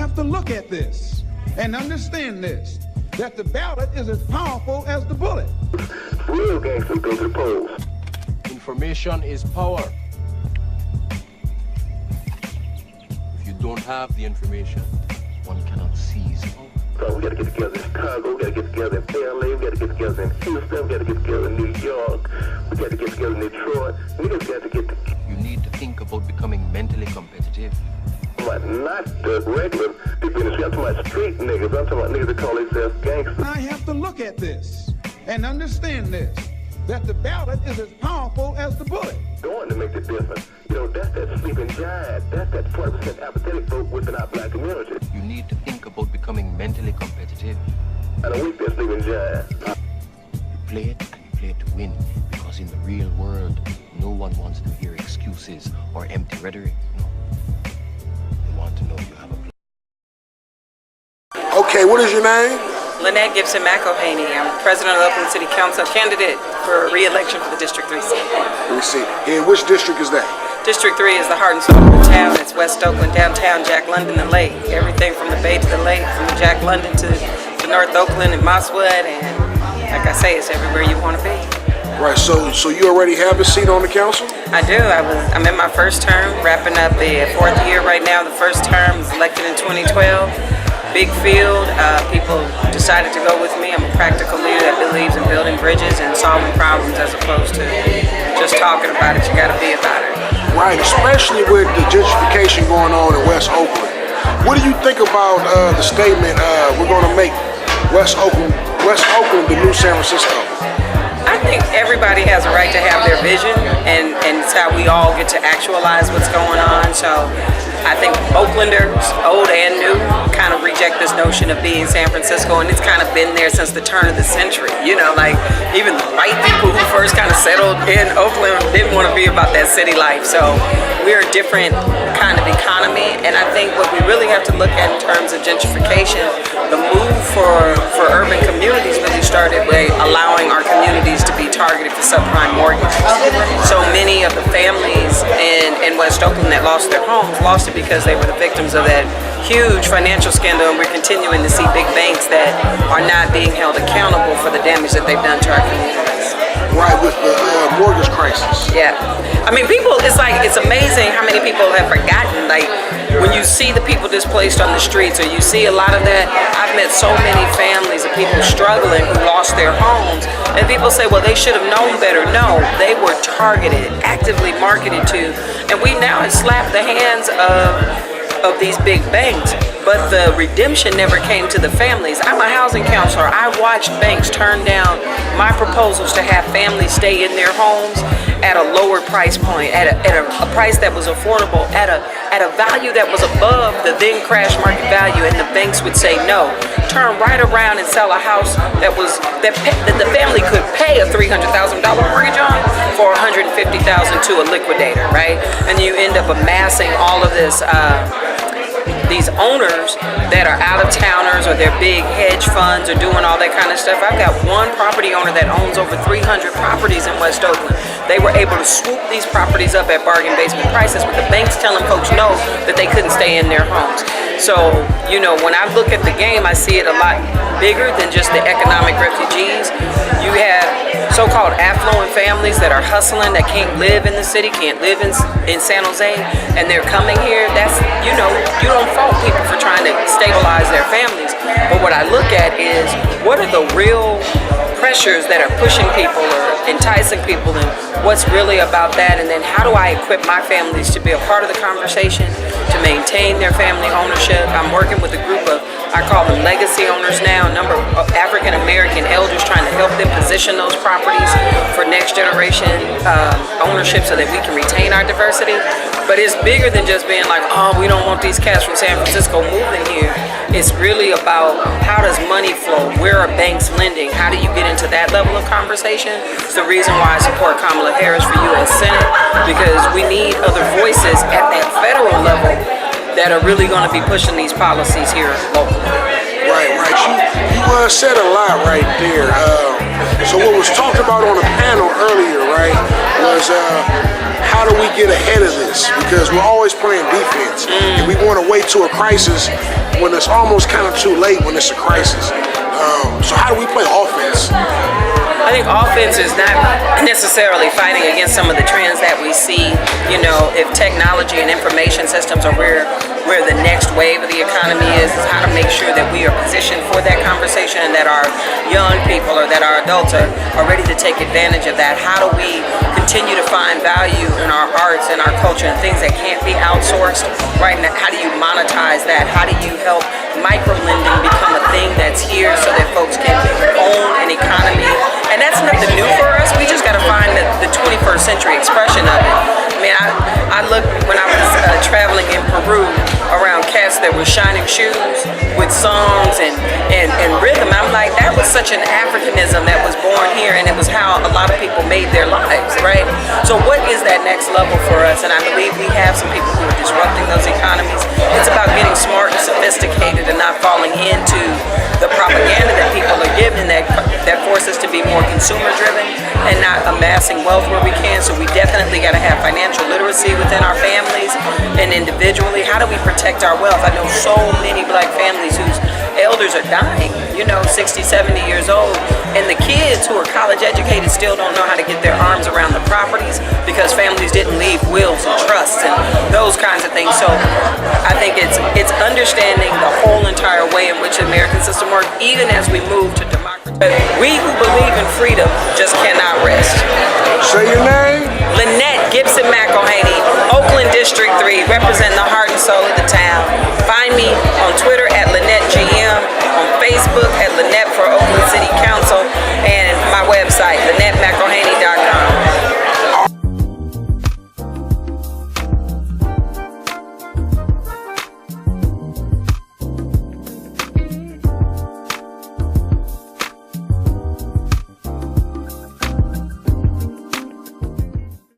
have to look at this and understand this, that the ballot is as powerful as the bullet. Real gangsters go to the polls. Information is power. If you don't have the information, one cannot seize power. So we gotta get together in Chicago, we gotta get together in LA, we gotta get together in Houston, we gotta get together in New York, we gotta get together in Detroit. Niggas got to get together. You need to think about becoming mentally competitive. Not the regular people in the street. I'm talking about street niggas. I'm talking about niggas that call themselves gangsters. I have to look at this and understand this, that the ballot is as powerful as the bullet. Going to make the difference. You know, that's that sleeping giant. That's that 40% apathetic vote within our black community. You need to think about becoming mentally competitive. I don't weak that sleeping giant. You play it and you play it to win, because in the real world, no one wants to hear excuses or empty rhetoric. No. They want to know you have a plan. Okay, what is your name? Lynette McELHANey. I'm president of the Oakland City Council, candidate for re-election for the District 3 seat. Let me see. And which district is that? District 3 is the heart and soul of the town. It's West Oakland, downtown, Jack London, and Lake. Everything from the Bay to the Lake, from Jack London to North Oakland and Mosswood, and like I say, it's everywhere you want to be. Right, so you already have a seat on the council? I do. I'm in my first term, wrapping up the fourth year right now. The first term was elected in 2012. Big field. People decided to go with me. I'm a practical leader that believes in building bridges and solving problems as opposed to just talking about it. You got to be about it. Right, especially with the gentrification going on in West Oakland. What do you think about the statement, we're going to make West Oakland the new San Francisco? I think everybody has a right to have their vision, and it's how we all get to actualize what's going on. So I think Oaklanders, old and new, kind of reject this notion of being San Francisco, and it's kind of been there since the turn of the century. You know, like even the white people who first kind of settled in Oakland didn't want to be about that city life. So we're a different kind of economy, and I think what we really have to look at in terms of gentrification, the move for urban communities really started by allowing our communities to be targeted for subprime mortgages. So many of the families in West Oakland that lost their homes lost it because they were the victims of that huge financial scandal, and we're continuing to see big banks that are not being held accountable for the damage that they've done to our communities. Right, with the mortgage crisis. Yeah. I mean, it's amazing how many people have forgotten, like, when you see the people displaced on the streets, or you see a lot of that. I've met so many families of people struggling who lost their homes, and people say, well, they should have known better. No, they were targeted, actively marketed to, and we now have slapped the hands of these big banks, but the redemption never came to the families. I'm a housing counselor. I watched banks turn down my proposals to have families stay in their homes at a lower price point, at a price that was affordable, at a value that was above the then crash market value, and the banks would say no. Turn right around and sell a house that the family could pay a $300,000 mortgage on for $150,000 to a liquidator, right? And you end up amassing all of this. These owners that are out-of-towners, or they're big hedge funds, or doing all that kind of stuff. I've got one property owner that owns over 300 properties in West Oakland. They were able to swoop these properties up at bargain basement prices, with the banks telling folks no, that they couldn't stay in their homes. So, you know, when I look at the game, I see it a lot bigger than just the economic refugees. You have so-called affluent families that are hustling, that can't live in the city, can't live in San Jose, and they're coming here. That's, you know, you don't fault people for trying to stabilize their families. But what I look at is, what are the real pressures that are pushing people or enticing people, and what's really about that? And then how do I equip my families to be a part of the conversation, to maintain their family ownership? I'm working with a group of, I call them legacy owners now, a number of African American elders, trying to help them position those properties for next generation ownership, so that we can retain our diversity. But it's bigger than just being like, oh, we don't want these cats from San Francisco moving here. It's really about, how does money flow? Where are banks lending? How do you get into that level of conversation? It's the reason why I support Kamala Harris for U.S. Senate, because we need other voices at that federal level that are really going to be pushing these policies here locally. Right. You said a lot right there. So what was talked about on the panel earlier, right, was how do we get ahead of this? Because we're always playing defense, and we want to wait to a crisis when it's almost kind of too late when it's a crisis. So how do we play offense? I think offense is not necessarily fighting against some of the trends that we see. You know, if technology and information systems are where the next wave of the economy is how to make sure that we are positioned for that conversation and that our young people or that our adults are ready to take advantage of that. How do we continue to find value in our arts and our culture and things that can't be outsourced, right? And how do you monetize that? How do you help micro-lending become a thing that's here so that folks can own an economy? And that's nothing new for us. We just got to find the 21st century expression of it. I mean, I looked when I was traveling in Peru around cats that were shining shoes with songs and rhythm. I'm like, that was such an Africanism that was born here, and it was how a lot of people made their lives, right? So what is that next level for us? And I believe we have some people who are disrupting those economies. It's about getting smart and sophisticated and not falling into the propaganda that people are given that forces us to be more consumer driven and not amassing wealth where we can. So we definitely got to have financial literacy within our families and individually. How do we protect our wealth? I know so many black families whose elders are dying, 60, 70 years old, and the kids who are college educated still don't know how to get their arms around the properties because families didn't leave wills and trusts and those kinds of things. So I think it's understanding the whole entire way in which the American system works, even as we move to democracy. But we who believe in freedom just cannot rest. Say your name. Lynette McELHANEY, Oakland District 3, representing the heart and soul of the town. Find me on Twitter at LynetteGM, on Facebook at Lynette for Oakland City Council, and my website, Lynette McELHANEY.